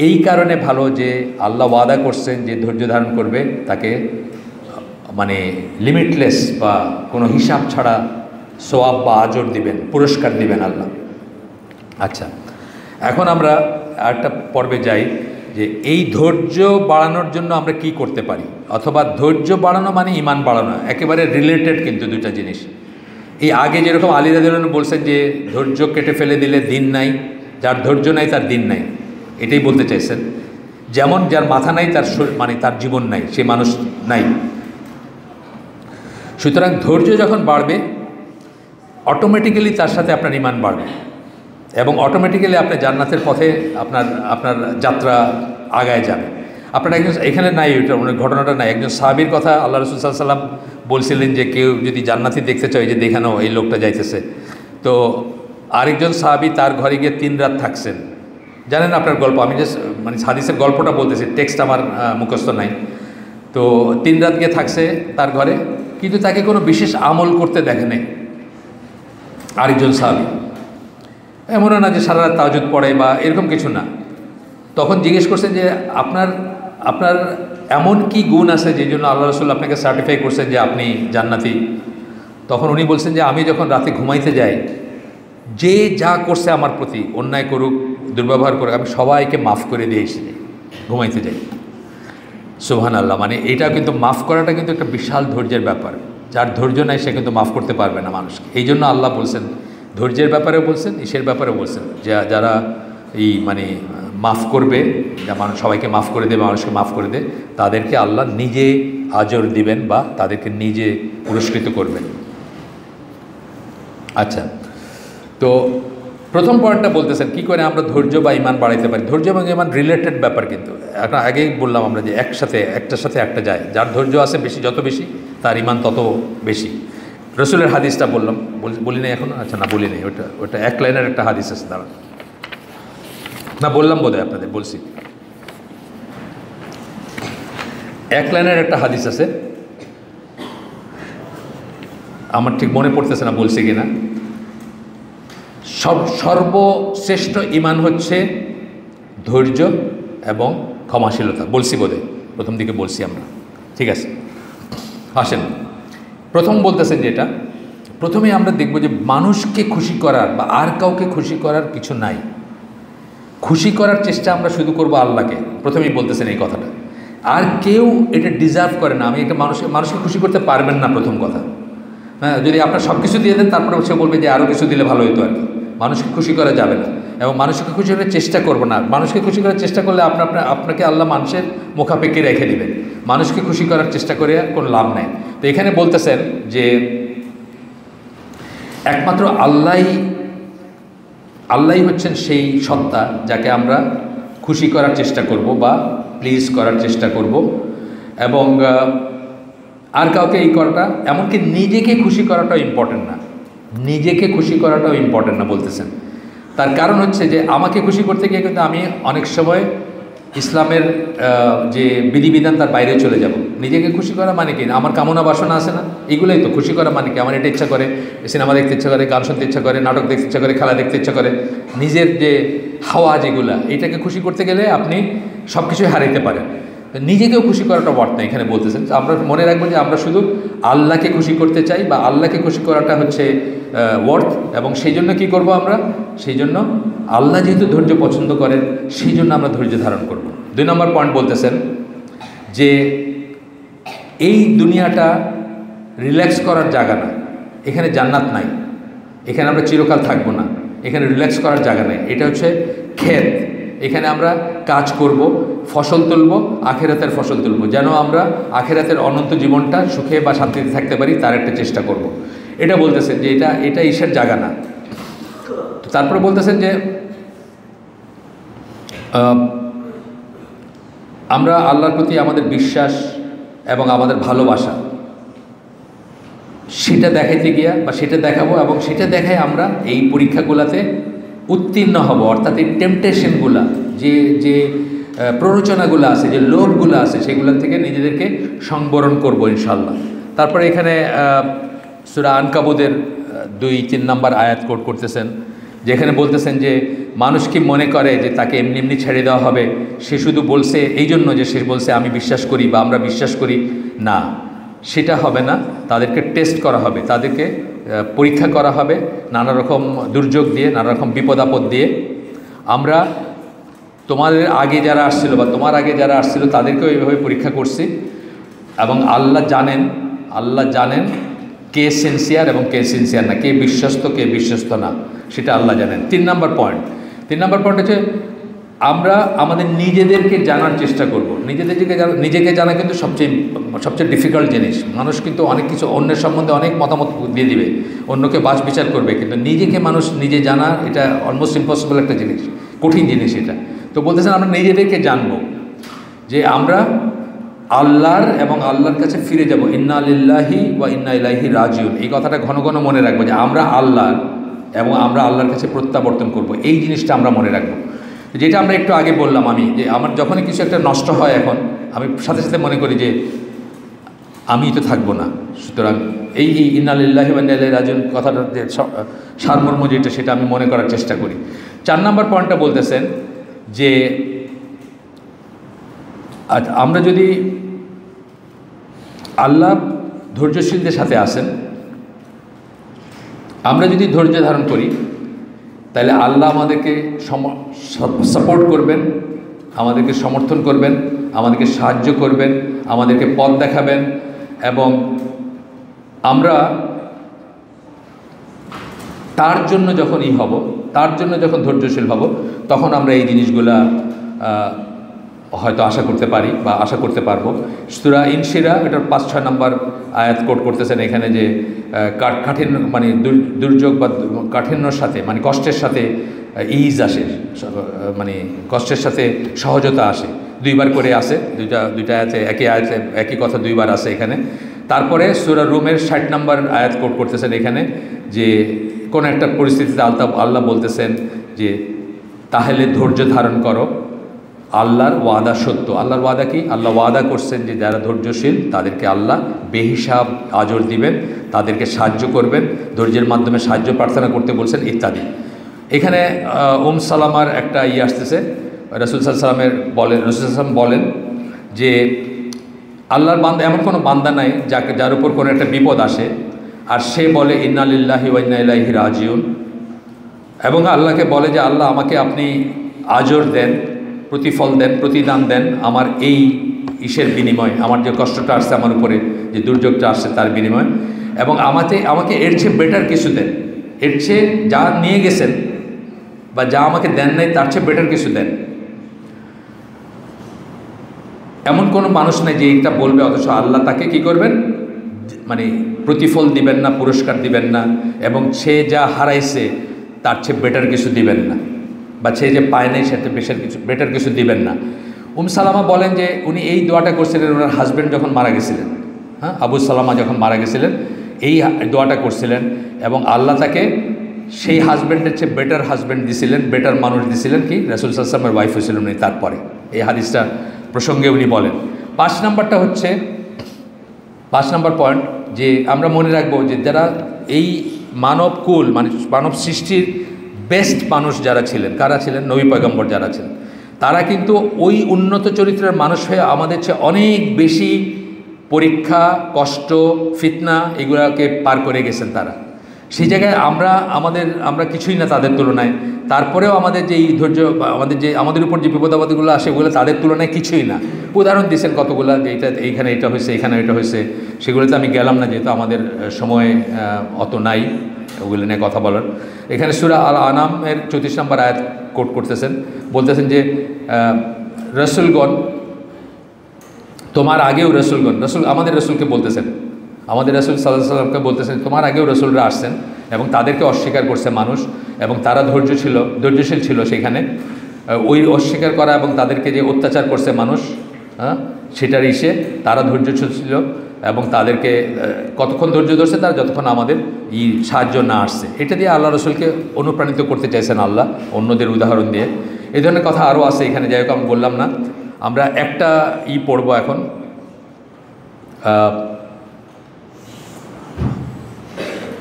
এই কারণে ভালো যে আল্লাহ ওয়াদা করছেন যে ধৈর্য ধারণ করবে তাকে মানে লিমিটলেস বা কোনো হিসাব ছাড়া সোয়াব বা আজর দিবেন, পুরস্কার দিবেন আল্লাহ। আচ্ছা, এখন আমরা আরেকটা পর্বে যাই যে এই ধৈর্য বাড়ানোর জন্য আমরা কি করতে পারি, অথবা ধৈর্য বাড়ানো মানে ইমান বাড়ানো, একেবারে রিলেটেড কিন্তু দুইটা জিনিস। এই আগে যেরকম আলী রাদিয়াল্লাহু আনহু বলছেন যে ধৈর্য কেটে ফেলে দিলে দিন নাই, যার ধৈর্য নাই তার দিন নাই, এটাই বলতে চাইছেন। যেমন যার মাথা নাই তার মানে তার জীবন নাই, সে মানুষ নাই। সুতরাং ধৈর্য যখন বাড়বে অটোমেটিক্যালি তার সাথে আপনার ইমান বাড়বে, এবং অটোমেটিক্যালি আপনি জান্নাতের পথে আপনার যাত্রা আগায় যাবে। আপনার একজন এখানে নাই, ওইটা ঘটনাটা নাই, একজন সাহাবীর কথা আল্লাহ রাসূল সাল্লাল্লাহু আলাইহি ওয়াসাল্লাম বলছিলেন যে কেউ যদি জান্নাতি দেখতে চায়, যে দেখানো এই লোকটা যাইতেছে। তো আরেকজন সাহাবী তার ঘরে গিয়ে 3 রাত থাকছেন। জানেন আপনার গল্প, আমি জাস্ট মানে হাদিসের গল্পটা বলতেছি, টেক্সট আমার মুখস্থ নাই। তো 3 রাত গিয়ে থাকছে তার ঘরে, কিন্তু তাকে কোনো বিশেষ আমল করতে দেখে নেই আরেকজন সাহাবী। এমনও না যে সারা রাত তাহাজ্জুদ পড়ে বা এরকম কিছু না। তখন জিজ্ঞেস করছেন যে আপনার এমন কি গুণ আছে যে জন্য আল্লাহ রাসূল আপনাকে সার্টিফাই করছেন যে আপনি জান্নাতি? তখন উনি বলছেন যে আমি যখন রাতে ঘুমাইতে যাই, যে যা করছে আমার প্রতি, অন্যায় করুক, দুর্ব্যবহার করুক, আমি সবাইকে মাফ করে দিয়ে এসে ঘুমাইতে যাই। সুবহানাল্লাহ। মানে এটা কিন্তু মাফ করাটা কিন্তু একটা বিশাল ধৈর্যের ব্যাপার। যার ধৈর্য নাই সে কিন্তু মাফ করতে পারবে না মানুষকে। এই জন্য আল্লাহ বলছেন, ধৈর্যের ব্যাপারেও বলছেন, ইসের ব্যাপারেও বলছেন, যারা এই মানে মাফ করবে, যা মানুষ সবাইকে মাফ করে দেবে, মানুষকে মাফ করে দেয়, তাদেরকে আল্লাহ নিজে আজর দিবেন বা তাদেরকে নিজে পুরস্কৃত করবেন। আচ্ছা, তো প্রথম পয়েন্টটা বলতেছেন কী করে আমরা ধৈর্য বা ইমান বাড়াইতে পারি। ধৈর্য এবং ইমান রিলেটেড ব্যাপার, কিন্তু এখন আগেই বললাম আমরা যে একটার সাথে একটা যায়। যার ধৈর্য আছে বেশি, যত বেশি তার ইমান তত বেশি। রসুলের হাদিসটা বলি নাই এখন? আচ্ছা, না বলি নাই, ওটা 1 লাইনের একটা হাদিস আছে, দাঁড়ান না বললাম বোধহয় আপনাদের, বলছি 1 লাইনের একটা হাদিস আছে, আমার ঠিক মনে পড়তেছে না বলছি কিনা। সর্বশ্রেষ্ঠ ইমান হচ্ছে ধৈর্য এবং ক্ষমাশীলতা, বলছি বোধহয় প্রথম দিকে বলছি আমরা, ঠিক আছে। আসেন, প্রথম বলতেছেন যেটা, প্রথমে আমরা দেখব যে মানুষকে খুশি করার বা আর কাউকে খুশি করার কিছু নাই। খুশি করার চেষ্টা আমরা শুধু করব আল্লাহকে, প্রথমেই বলতেছেন এই কথাটা। আর কেউ এটা ডিজার্ভ করে না। আমি একটা মানুষকে খুশি করতে পারবেন না, প্রথম কথা। হ্যাঁ, যদি আপনার সব কিছু দিয়ে দেন তারপরে সে বলবে যে আরও কিছু দিলে ভালো হতো আর কি। মানুষকে খুশি করা যাবে না, এবং মানুষকে খুশি করার চেষ্টা করবো না। মানুষকে খুশি করার চেষ্টা করলে আপনাকে আল্লাহ মানুষের মুখাপেক্ষে রেখে দিবেন। মানুষকে খুশি করার চেষ্টা করে কোনো লাভ নেই। তো এখানে বলতেছেন যে একমাত্র আল্লাহই হচ্ছেন সেই সত্তা যাকে আমরা খুশি করার চেষ্টা করব বা প্লিজ করার চেষ্টা করব, এবং আর কাউকে এই করাটা, এমনকি নিজেকে খুশি করাটাও ইম্পর্টেন্ট না। নিজেকে খুশি করাটাও ইম্পর্টেন্ট না বলতেছেন। তার কারণ হচ্ছে যে আমাকে খুশি করতে গিয়ে কিন্তু আমি অনেক সময় ইসলামের যে বিধিবিধান তার বাইরে চলে যাব। নিজেকে খুশি করা মানে কি? আমার কামনা বাসনা আছে না, এগুলোই তো খুশি করা মানে কি? আমার এটা ইচ্ছা করে, সিনেমা দেখতে ইচ্ছা করে, গান শুনতে ইচ্ছা করে, নাটক দেখতে ইচ্ছা করে, খেলা দেখতে ইচ্ছা করে, নিজের যে হাওয়া যেগুলা, এটাকে খুশি করতে গেলে আপনি সব কিছুই হারাইতে পারেন। নিজেকেও খুশি করাটা ওয়ার্থ না এখানে বলতেছেন। আমরা মনে রাখবো যে আমরা শুধু আল্লাহকে খুশি করতে চাই, বা আল্লাহকে খুশি করাটা হচ্ছে ওয়ার্থ। এবং সেই জন্য কী করবো আমরা? সেই জন্য আল্লাহ যেহেতু ধৈর্য পছন্দ করেন, সেই জন্য আমরা ধৈর্য ধারণ করব। 2 নম্বর পয়েন্ট বলতেছেন যে এই দুনিয়াটা রিল্যাক্স করার জায়গা না, এখানে জান্নাত নাই, এখানে আমরা চিরকাল থাকবো না, এখানে রিল্যাক্স করার জায়গা নেই। এটা হচ্ছে ক্ষেত, এখানে আমরা কাজ করব, ফসল তুলব, আখেরাতের ফসল তুলব, যেন আমরা আখেরাতের অনন্ত জীবনটা সুখে বা শান্তিতে থাকতে পারি, তার একটা চেষ্টা করব। এটা বলতেছেন যে এটা ঈর্ষার জায়গা না। তারপরে বলতেছেন যে আমরা আল্লাহর প্রতি আমাদের বিশ্বাস এবং আমাদের ভালোবাসা, সেটা দেখাইতে গিয়া বা সেটা দেখাবো, এবং সেটা দেখায় আমরা এই পরীক্ষাগুলোতে উত্তীর্ণ হব। অর্থাৎ এই টেম্পটেশনগুলা, যে প্ররোচনাগুলো আছে, যে লোভগুলো আছে, সেগুলো থেকে নিজেদেরকে সংবরণ করব ইনশাল্লাহ। তারপরে এখানে সূরা আনকাবুতের 2-3 নম্বর আয়াত কোট করতেছেন, যেখানে বলতেছেন যে মানুষ কি মনে করে যে তাকে এমনি এমনি ছেড়ে দেওয়া হবে? সে শুধু বলছে এই জন্য যে সে বলছে আমি বিশ্বাস করি বা আমরা বিশ্বাস করি না, সেটা হবে না। তাদেরকে টেস্ট করা হবে, তাদেরকে পরীক্ষা করা হবে নানা রকম দুর্যোগ দিয়ে, নানা রকম বিপদ আপদ দিয়ে। আমরা তোমাদের আগে যারা আসছিল বা তোমার আগে যারা আসছিল তাদেরকেও এইভাবে পরীক্ষা করছি, এবং আল্লাহ জানেন কে সিনসিয়ার এবং কে সিনসিয়ার না, কে বিশ্বস্ত কে বিশ্বস্ত না, সেটা আল্লাহ জানেন। 3 নম্বর পয়েন্ট হচ্ছে আমরা আমাদের নিজেদেরকে জানার চেষ্টা করব। নিজেকে জানা কিন্তু সবচেয়ে ডিফিকাল্ট জিনিস। মানুষ কিন্তু অনেক কিছু অন্যের সম্বন্ধে অনেক মতামত দিয়ে দিবে, অন্যকে বাছ বিচার করবে, কিন্তু নিজেকে মানুষ নিজে জানা এটা অলমোস্ট ইম্পসিবল একটা জিনিস, কঠিন জিনিস এটা। তো বলতেছেন আমরা নিজেদেরকে জানবো যে আমরা আল্লাহর এবং আল্লাহর কাছে ফিরে যাব। ইন্না লিল্লাহি ওয়া ইন্না ইলাইহি রাজিউন, এই কথাটা ঘন ঘন মনে রাখবো যে আমরা আল্লাহর এবং আমরা আল্লাহর কাছে প্রত্যাবর্তন করব। এই জিনিসটা আমরা মনে রাখবো। যেটা আমরা একটু আগে বললাম, যে আমার যখনই কিছু একটা নষ্ট হয়, এখন আমি সাথে সাথে মনে করি যে আমি তো থাকবো না। সুতরাং এই ইন্না লিল্লাহি ওয়া ইন্না ইলাইহি রাজিউন কথাটা যে সারমর্ম যেটা, সেটা আমি মনে করার চেষ্টা করি। 4 নম্বর পয়েন্টটা বলতেছেন যে আমরা যদি আল্লাহ ধৈর্যশীলদের সাথে আসেন, আমরা যদি ধৈর্য ধারণ করি, তাহলে আল্লাহ আমাদেরকে সাপোর্ট করবেন, আমাদেরকে সমর্থন করবেন, আমাদেরকে সাহায্য করবেন, আমাদেরকে পথ দেখাবেন, এবং আমরা তার জন্য যখন তার জন্য যখন ধৈর্যশীল হব, তখন আমরা এই জিনিসগুলা হয়তো আশা করতে পারি বা আশা করতে পারবো। সূরা ইনশিরা এটার 5-6 নম্বর আয়াত কোট করতেছেন এখানে যে কাঠিন্য মানে দুর্যোগ বা কাঠিন্যর সাথে মানে কষ্টের সাথে ইজ আসে, মানে কষ্টের সাথে সহজতা আসে। 2বার করে আসে, দুইটা আয়াতে একই কথা 2বার আসে এখানে। তারপরে সূরা রুমের 60 নম্বর আয়াত কোট করতেছেন এখানে যে কোন একটা পরিস্থিতিতে আল্লাহ বলতেছেন যে তাহলে ধৈর্য ধারণ করো, আল্লাহর ওয়াদা সত্য। আল্লাহর ওয়াদা কি? আল্লাহ ওয়াদা করছেন যে যারা ধৈর্যশীল তাদেরকে আল্লাহ বেহিসাব আজর দিবেন, তাদেরকে সাহায্য করবেন, ধৈর্যের মাধ্যমে সাহায্য প্রার্থনা করতে বলছেন ইত্যাদি। এখানে সালামার একটা আসতেছে, রাসূল সাল্লাল্লাহু বলেন যে আল্লাহর বান্দা, এমন কোনো বান্দা নাই যার উপর কোনো একটা বিপদ আসে আর সে বলে ইন্না লিল্লাহি ওয়া ইন্না ইলাইহি রাজিউন, এবং আল্লাহকে বলে যে আল্লাহ আমাকে আপনি আজর দেন, প্রতিফল দেন, প্রতিদান দেন আমার এই বিনিময়, আমার যে কষ্টটা আসছে আমার উপরে, যে দুর্যোগটা আসছে তার বিনিময়, এবং আমাকে এর চেয়ে বেটার কিছু দেন, এর চেয়ে যা নিয়ে গেছেন বা যা আমাকে দেন নাই তার চেয়ে বেটার কিছু দেন। এমন কোনো মানুষ নেই যে এটা বলবে অথচ আল্লাহ তাকে কি করবেন, মানে প্রতিফল দিবেন না, পুরস্কার দিবেন না, এবং সে যা হারাইছে তার চেয়ে বেটার কিছু দিবেন না, বা সে যে পায় নাই সেটা বেটার কিছু দিবেন না। সালামা বলেন যে উনি এই দোয়াটা করছিলেন ওনার হাজব্যান্ড যখন মারা গেছিলেন, আবু সালামা যখন মারা গেছিলেন এই দোয়াটা করছিলেন, এবং আল্লাহ তাকে সেই হাজব্যান্ডের চেয়ে বেটার হাজব্যান্ড দিছিলেন, বেটার মানুষ দিছিলেন, কি রাসূল সাল্লাল্লাহু আলাইহি ওয়াসাল্লামের ওয়াইফ হয়েছিলেন উনি তারপরে। এই হাদিসটা প্রসঙ্গে উনি বলেন। 5 নম্বরটা হচ্ছে 5 নম্বর পয়েন্ট, যে আমরা মনে রাখবো যে যারা এই মানবকুল মানে মানব সৃষ্টির বেস্ট মানুষ যারা ছিলেন, কারা ছিলেন? নবী পয়গম্বর যারা ছিলেন, তারা কিন্তু ওই উন্নত চরিত্রের মানুষ হয়ে আমাদের চেয়ে অনেক বেশি পরীক্ষা, কষ্ট, ফিতনা এগুলোকে পার করে গেছেন তারা। সেই জায়গায় আমরা কিছুই না তাদের তুলনায়। তারপরেও আমাদের যে এই ধৈর্য, আমাদের উপর যে বিপদাবাদগুলো আসে ওগুলো তাদের তুলনায় কিছুই না। উদাহরণ দিয়েছেন কতগুলো, যে এইখানে এটা হয়েছে, এখানে এটা হয়েছে, সেগুলোতে আমি গেলাম না যেহেতু আমাদের সময় অত নাই ওগুলো নিয়ে কথা বলার। এখানে সূরা আল আনামের 34 নম্বর আয়াত কোট করতেছেন, বলতেছেন যে রসুলগণ, তোমার আগেও রসুলগণ, আমাদের রসুলকে বলতেছেন, আমাদের রসুল সাল্লাল্লাহু আলাইহি ওয়াসাল্লামকে বলতেছেন তোমার আগেও রসুলরা আসছেন এবং তাদেরকে অস্বীকার করছে মানুষ, এবং তারা ধৈর্যশীল ছিল সেখানে। ওই অস্বীকার করা এবং তাদেরকে যে অত্যাচার করছে মানুষ, সেটার তারা ধৈর্যশীল ছিল এবং তাদেরকে কতক্ষণ ধৈর্য ধরছে তারা, যতক্ষণ আমাদের সাহায্য না আসছে। এটা দিয়ে আল্লাহ রসুলকে অনুপ্রাণিত করতে চাইছেন আল্লাহ অন্যদের উদাহরণ দিয়ে। এই ধরনের কথা আরও আছে এখানে, যাই হোক আমি বললাম না। আমরা একটা পড়ব এখন,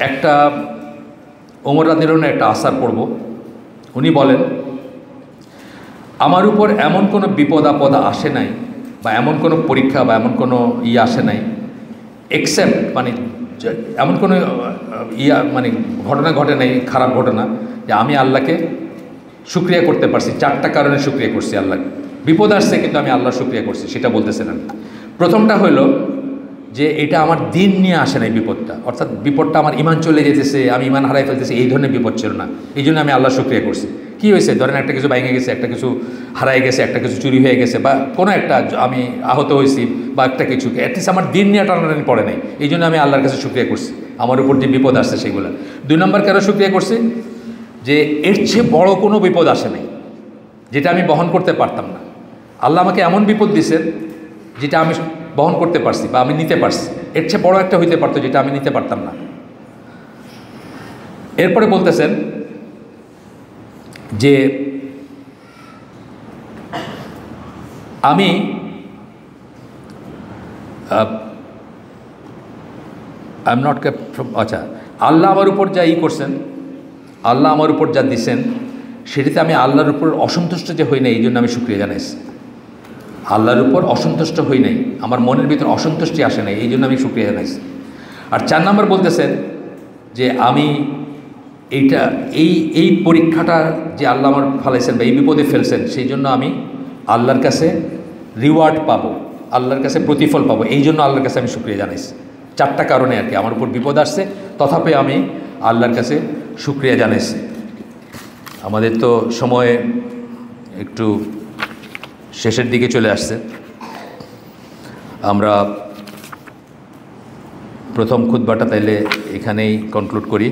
একটা ওমর রাদিয়াল্লাহু আনহু একটা আসার পড়ব। উনি বলেন, আমার উপর এমন কোনো বিপদ আপদ আসে নাই বা এমন কোনো পরীক্ষা বা এমন কোনো আসে নাই, এক্সেপ্ট মানে এমন কোনো মানে ঘটনা ঘটে নাই, খারাপ ঘটনা, যে আমি আল্লাহকে শুকরিয়া করতে পারছি। 4টা কারণে শুকরিয়া করছি আল্লাহকে। বিপদ আসছে কিন্তু আমি আল্লাহর শুকরিয়া করছি, সেটা বলতেছেন আমি। প্রথমটা হলো যে এটা আমার দিন নিয়ে আসে নাই বিপদটা, অর্থাৎ বিপদটা আমার ইমান চলে যেতেছে, আমি ইমান হারাই ফেলতেছি, এই ধরনের বিপদ ছিল না। এই জন্য আমি আল্লাহ শুকরিয়া করছি। কী হয়েছে? ধরেন একটা কিছু ভেঙে গেছে, একটা কিছু হারাই গেছে, একটা কিছু চুরি হয়ে গেছে, বা কোনো একটা আমি আহত হয়েছি, বা একটা কিছু অ্যাটলিস্ট আমার দিন নিয়ে টানাটানি পড়ে নাই, এই জন্য আমি আল্লাহর কাছে শুকরিয়া করছি আমার উপর যে বিপদ আসছে সেগুলো। 2 নম্বর কেন শুকরিয়া করছি? যে এর চেয়ে বড় কোনো বিপদ আসে নাই যেটা আমি বহন করতে পারতাম না। আল্লাহ আমাকে এমন বিপদ দিয়েছেন যেটা আমি বহন করতে পারছি বা আমি নিতে পারছি। এর চেয়ে বড় একটা হইতে পারতো যেটা আমি নিতে পারতাম না। এরপরে বলতেছেন যে আমি আচ্ছা, আল্লাহ আমার উপর যা করছেন, আল্লাহ আমার উপর যা দিছেন, সেটাতে আমি আল্লাহর উপর অসন্তুষ্ট যে হই নাই, এই জন্য আমি শুকরিয়া জানাইছি। আল্লাহর উপর অসন্তুষ্ট হই নাই, আমার মনের ভিতর অসন্তুষ্টি আসে নাই, এই জন্য আমি শুকরিয়া জানাইছি। আর 4 নম্বর বলতেছেন যে আমি এই পরীক্ষাটা যে আল্লাহ আমার ফেলাইছেন বা এই বিপদে ফেলছেন, সেই জন্য আমি আল্লাহর কাছে রিওয়ার্ড পাবো, আল্লাহর কাছে প্রতিফল পাবো, এই জন্য আল্লাহর কাছে আমি শুকরিয়া জানাইছি। 4টা কারণে আর কি, আমার উপর বিপদ আসছে তথাপি আমি আল্লাহর কাছে শুকরিয়া জানাইছি। আমাদের তো সময় একটু শেষের দিকে চলে আসছে। আমরা প্রথম খুতবাটা তাইলে এখানেই কনক্লুড করি।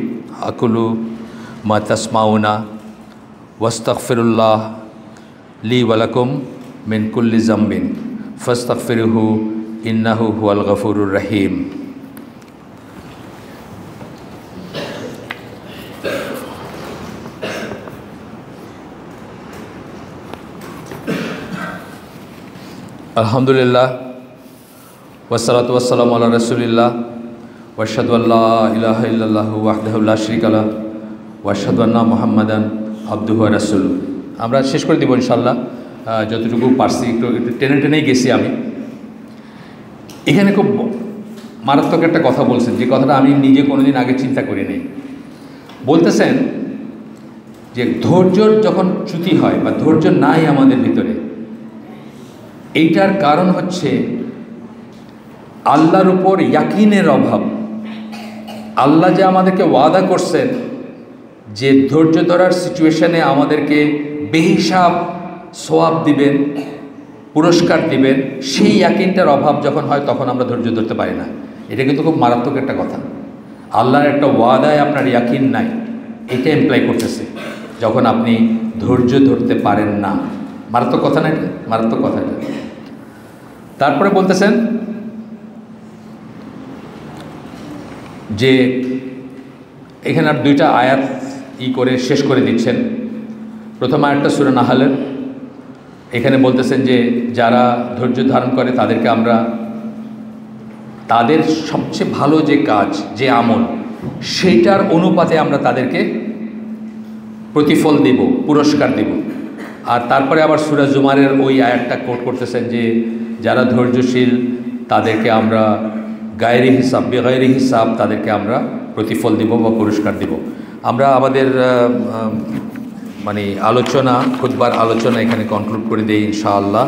আকুলু মা তাসমাউনা ওয়াস্তাগফিরুল্লাহ লি ওয়ালাকুম মিন কুল্লি যামবিন ফাস্তাগফিরুহু ইন্নাহু হুয়াল গফুরুর রহিম। আলহামদুলিল্লাহ ওয়াসসালাতু ওয়াসসালামু আলা রাসূলিল্লাহ ওয়া আশহাদু আল্লা ইলাহা ইল্লাল্লাহু ওয়াহদাহু লা শারীকা লাহু ওয়া আশহাদু আন্না মুহাম্মাদান আবদুহু ওয়া রাসূলুহু। আমরা শেষ করে দেব ইনশাআল্লাহ, যতটুকু পারছি একটু টেনেই গেছি আমি। এখানে খুব মারাত্মক একটা কথা বলছেন, যে কথাটা আমি নিজে কোনোদিন আগে চিন্তা করি নাই। বলতেছেন যে ধৈর্যর যখন চ্যুতি হয় বা ধৈর্য নাই আমাদের ভিতরে, এইটার কারণ হচ্ছে আল্লাহর উপর ইয়াকিনের অভাব। আল্লাহ যে আমাদেরকে ওয়াদা করছেন যে ধৈর্য ধরার সিচুয়েশনে আমাদেরকে বেহিসাব সওয়াব দিবেন, পুরস্কার দিবেন, সেই ইয়াকিনটার অভাব যখন হয় তখন আমরা ধৈর্য ধরতে পারি না। এটা কিন্তু খুব মারাত্মক একটা কথা। আল্লাহর একটা ওয়াদায় আপনার ইয়াকিন নাই, এটা এমপ্লাই করতেছে যখন আপনি ধৈর্য ধরতে পারেন না। মারাত্মক কথা না এটা? মারাত্মক কথা এটা। তারপরে বলতেছেন যে এখানে আর 2টা আয়াত করে শেষ করে দিচ্ছেন। প্রথম আয়াতটা সূরা নাহলের, এখানে বলতেছেন যে যারা ধৈর্য ধারণ করে তাদেরকে আমরা তাদের সবচেয়ে ভালো যে কাজ, যে আমল, সেইটার অনুপাতে আমরা তাদেরকে প্রতিফল দেব, পুরস্কার দেব। আর তারপরে আবার সূরা জুমারের ওই আয়াতটা কোট করতেছেন যে যারা ধৈর্যশীল তাদেরকে আমরা গায়রি হিসাব, বেগায়রি হিসাব তাদেরকে আমরা প্রতিফল দেব বা পুরস্কার দেব। আমরা আমাদের মানে আলোচনা, খুতবার আলোচনা এখানে কনক্লুড করে দিই ইনশাআল্লাহ।